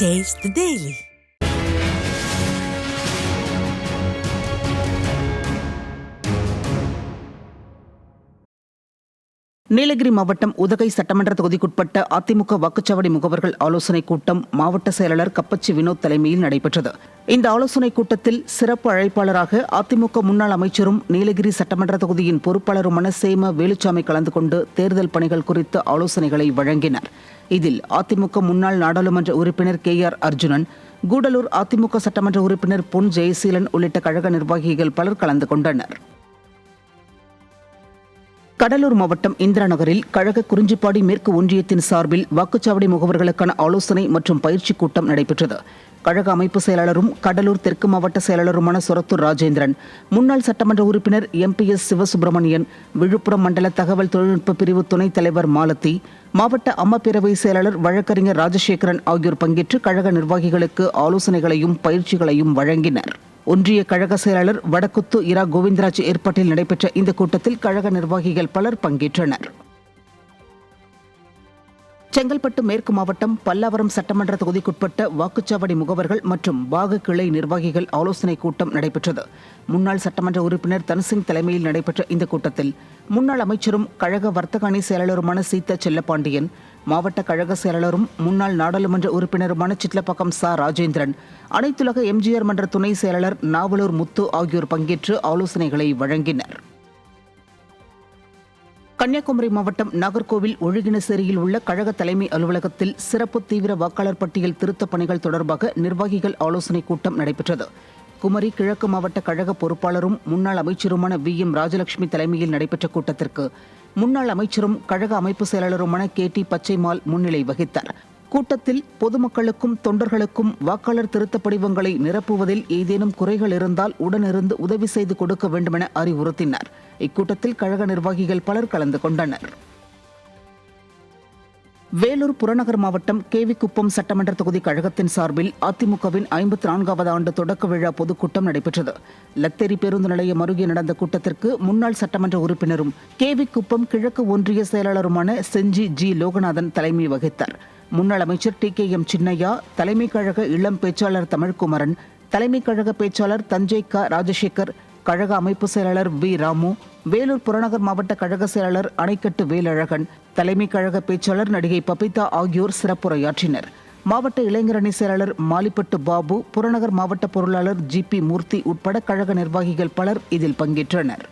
Taste the Daily. Nilgiri மாவட்டம் உதகை சட்டமன்ற தொகுதிக்குட்பட்ட அதிமுக வாக்குச்சாவடி முகவர்கள் ஆலோசனைக் கூட்டம் மாவட்ட செயலாளர் கப்பச்சி வினோத் தலைமையில் நடைபெற்றது. இந்த ஆலோசனைக் கூட்டத்தில் சிறப்பு அழைப்பாளராக அதிமுக முன்னாள் அமைச்சரும் நீலகிரி சட்டமன்ற தொகுதியின் பொறுப்பாளருமான சேம வேலுச்சாமி கலந்து கொண்டு தேர்தல் பணிகள் குறித்த ஆலோசனைகளை வழங்கினார். இதில் அதிமுக முன்னாள் நாடாளுமன்ற உறுப்பினர் KR அர்ஜுனன், கூடலூர் அதிமுக சட்டமன்ற உறுப்பினர் பொன் ஜெயசீலன் உள்ளிட்ட கழக நிர்வாகிகள் பலர் கலந்து கொண்டனர். கடலூர் மாவட்டம் இந்திரா நகரில் கழக குறிஞ்சிப்பாடி மேற்கு ஒன்றியத்தின் சார்பில் வாக்குச்சாவடி முகவர்களுக்கான ஆலோசனை மற்றும் பயிற்சி கூட்டம் நடைபெற்றது. கழக அமைப்பு செயலாளரும் கடலூர் தெற்கு மாவட்ட செயலாளருமான சொரத்தூர் ராஜேந்திரன், முன்னாள் சட்டமன்ற உறுப்பினர் MPS சிவசுப்பிரமணியன், விழுப்புரம் மண்டல தகவல் தொழில்நுட்ப பிரிவு துணைத் தலைவர் மாலதி, மாவட்ட அம்மா பேரவை செயலாளர் வழக்கறிஞர் ராஜசேகரன் ஆகியோர் பங்கேற்று கழக நிர்வாகிகளுக்கு ஆலோசனைகளையும் பயிற்சிகளையும் வழங்கினர். ஒன்றிய கழக செயலாளர் வடக்குத்து இரா கோவிந்தராஜ் ஏற்பாட்டில் நடைபெற்ற இந்த கூட்டத்தில் கழக நிர்வாகிகள் பலர் பங்கேற்றனர். செங்கல்பட்டு மேற்கு மாவட்டம் பல்லாவரம் சட்டமன்ற தொகுதிக்குட்பட்ட வாக்குச்சாவடி முகவர்கள் மற்றும் பாக கிளை நிர்வாகிகள் ஆலோசனைக் கூட்டம் நடைபெற்றது. முன்னாள் சட்டமன்ற உறுப்பினர் தன்சிங் தலைமையில் நடைபெற்ற இந்த கூட்டத்தில் முன்னாள் அமைச்சரும் கழக வர்த்தக அணி செயலாளருமான சீதா செல்லப்பாண்டியன், மாவட்ட கழக செயலாளரும் முன்னாள் நாடாளுமன்ற உறுப்பினருமான சிட்லப்பாக்கம் ராஜேந்திரன், அனைத்துலக MGR மன்ற துணை செயலாளர் நாவலூர் முத்து ஆகியோர் பங்கேற்று ஆலோசனைகளை வழங்கினர். கன்னியாகுமரி மாவட்டம் நாகர்கோவில் ஒழுகினசேரியில் உள்ள கழக தலைமை அலுவலகத்தில் சிறப்பு தீவிர வாக்காளர் பட்டியல் திருத்தப் பணிகள் தொடர்பாக நிர்வாகிகள் ஆலோசனைக் கூட்டம் நடைபெற்றது. குமரி கிழக்கு மாவட்ட கழக பொறுப்பாளரும் முன்னாள் அமைச்சருமான VM ராஜலட்சுமி தலைமையில் நடைபெற்ற கூட்டத்திற்கு முன்னாள் அமைச்சரும் கழக அமைப்பு செயலாளருமான KT பச்சைமால் முன்னிலை வகித்தார். கூட்டத்தில் பொதுமக்களுக்கும் தொண்டர்களுக்கும் வாக்காளர் திருத்த படிவங்களை நிரப்புவதில் ஏதேனும் குறைகள் இருந்தால் உடனிருந்து உதவி செய்து கொடுக்க வேண்டுமென அறிவுறுத்தினார். இக்கூட்டத்தில் கழக நிர்வாகிகள் பலர் கலந்து கொண்டனர். வேலூர் புறநகர் மாவட்டம் கேவிக்குப்பம் சட்டமன்ற தொகுதி கழகத்தின் சார்பில் அதிமுகவின் 54வது ஆண்டு தொடக்க விழா பொதுக்கூட்டம் நடைபெற்றது. லத்தேரி பேருந்து நிலையம் அருகே நடந்த கூட்டத்திற்கு முன்னாள் சட்டமன்ற உறுப்பினரும் கேவிக்குப்பம் கிழக்கு ஒன்றிய செயலாளருமான செஞ்சி G லோகநாதன் தலைமை வகித்தார். முன்னாள் அமைச்சர் TKM சின்னையா, தலைமை கழக இளம் பேச்சாளர் தமிழ்குமரன், தலைமை கழக பேச்சாளர் தஞ்சை ராஜசேகர், கழக அமைப்பு செயலாளர் V ராமு, வேலூர் புறநகர் மாவட்ட கழக செயலாளர் அணைக்கட்டு வேலழகன், தலைமை கழக பேச்சாளர் நடிகை பபிதா ஆகியோர் சிறப்புரையாற்றினர். மாவட்ட இளைஞரணி செயலாளர் மாலிப்பட்டு பாபு, புறநகர் மாவட்ட பொருளாளர் GP மூர்த்தி உட்பட கழக நிர்வாகிகள் பலர் இதில் பங்கேற்றனர்.